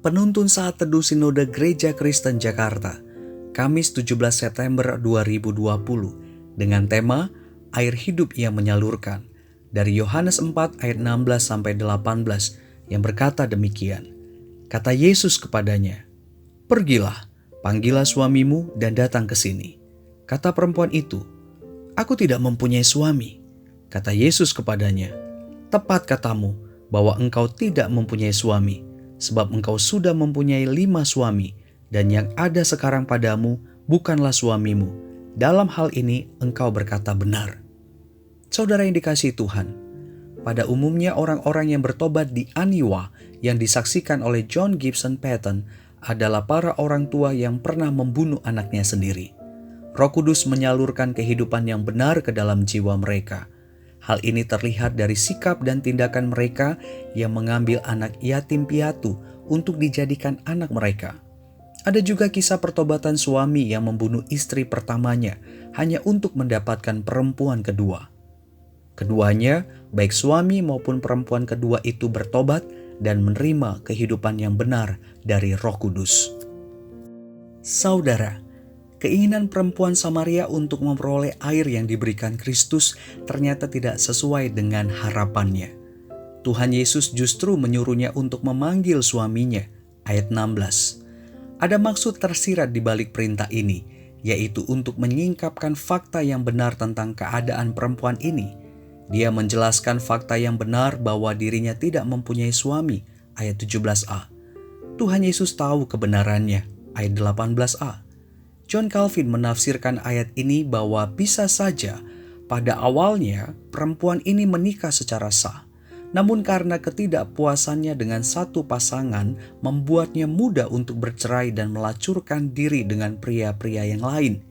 Penuntun Saat Teduh Sinode Gereja Kristen Jakarta, Kamis 17 September 2020, dengan tema Air Hidup yang Menyalurkan, dari Yohanes 4 ayat 16-18, yang berkata demikian. Kata Yesus kepadanya, "Pergilah, panggillah suamimu dan datang ke sini." Kata perempuan itu, "Aku tidak mempunyai suami." Kata Yesus kepadanya, "Tepat katamu bahwa engkau tidak mempunyai suami, sebab engkau sudah mempunyai 5 suami, dan yang ada sekarang padamu bukanlah suamimu. Dalam hal ini engkau berkata benar." Saudara yang dikasihi Tuhan, pada umumnya orang-orang yang bertobat di Aniwa yang disaksikan oleh John Gibson Paton adalah para orang tua yang pernah membunuh anaknya sendiri. Roh Kudus menyalurkan kehidupan yang benar ke dalam jiwa mereka. Hal ini terlihat dari sikap dan tindakan mereka yang mengambil anak yatim piatu untuk dijadikan anak mereka. Ada juga kisah pertobatan suami yang membunuh istri pertamanya hanya untuk mendapatkan perempuan kedua. Keduanya, baik suami maupun perempuan kedua itu bertobat dan menerima kehidupan yang benar dari Roh Kudus. Saudara, keinginan perempuan Samaria untuk memperoleh air yang diberikan Kristus ternyata tidak sesuai dengan harapannya. Tuhan Yesus justru menyuruhnya untuk memanggil suaminya, ayat 16. Ada maksud tersirat di balik perintah ini, yaitu untuk menyingkapkan fakta yang benar tentang keadaan perempuan ini. Dia menjelaskan fakta yang benar bahwa dirinya tidak mempunyai suami, ayat 17a. Tuhan Yesus tahu kebenarannya, ayat 18a. John Calvin menafsirkan ayat ini bahwa bisa saja pada awalnya perempuan ini menikah secara sah. Namun karena ketidakpuasannya dengan satu pasangan membuatnya mudah untuk bercerai dan melacurkan diri dengan pria-pria yang lain.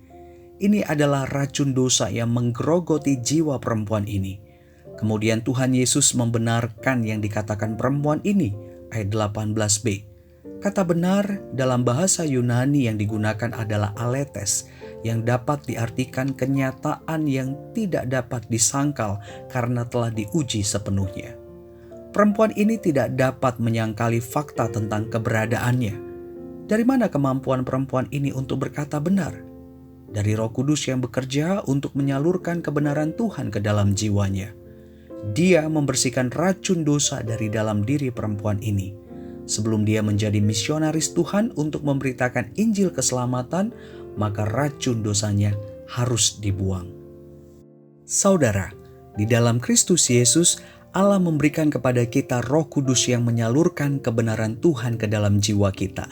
Ini adalah racun dosa yang menggerogoti jiwa perempuan ini. Kemudian Tuhan Yesus membenarkan yang dikatakan perempuan ini, ayat 18b. Kata benar dalam bahasa Yunani yang digunakan adalah aletes, yang dapat diartikan kenyataan yang tidak dapat disangkal karena telah diuji sepenuhnya. Perempuan ini tidak dapat menyangkali fakta tentang keberadaannya. Dari mana kemampuan perempuan ini untuk berkata benar? Dari Roh Kudus yang bekerja untuk menyalurkan kebenaran Tuhan ke dalam jiwanya. Dia membersihkan racun dosa dari dalam diri perempuan ini. Sebelum dia menjadi misionaris Tuhan untuk memberitakan Injil keselamatan, maka racun dosanya harus dibuang. Saudara, di dalam Kristus Yesus, Allah memberikan kepada kita Roh Kudus yang menyalurkan kebenaran Tuhan ke dalam jiwa kita.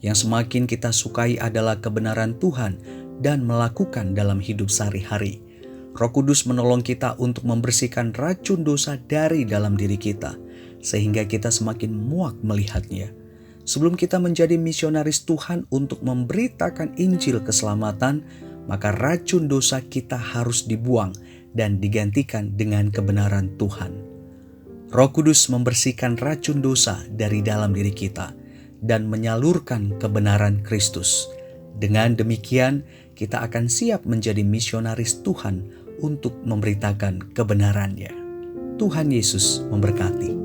Yang semakin kita sukai adalah kebenaran Tuhan dan melakukan dalam hidup sehari-hari. Roh Kudus menolong kita untuk membersihkan racun dosa dari dalam diri kita, sehingga kita semakin muak melihatnya. Sebelum kita menjadi misionaris Tuhan untuk memberitakan Injil keselamatan, maka racun dosa kita harus dibuang dan digantikan dengan kebenaran Tuhan. Roh Kudus membersihkan racun dosa dari dalam diri kita dan menyalurkan kebenaran Kristus. Dengan demikian, kita akan siap menjadi misionaris Tuhan untuk memberitakan kebenarannya. Tuhan Yesus memberkati.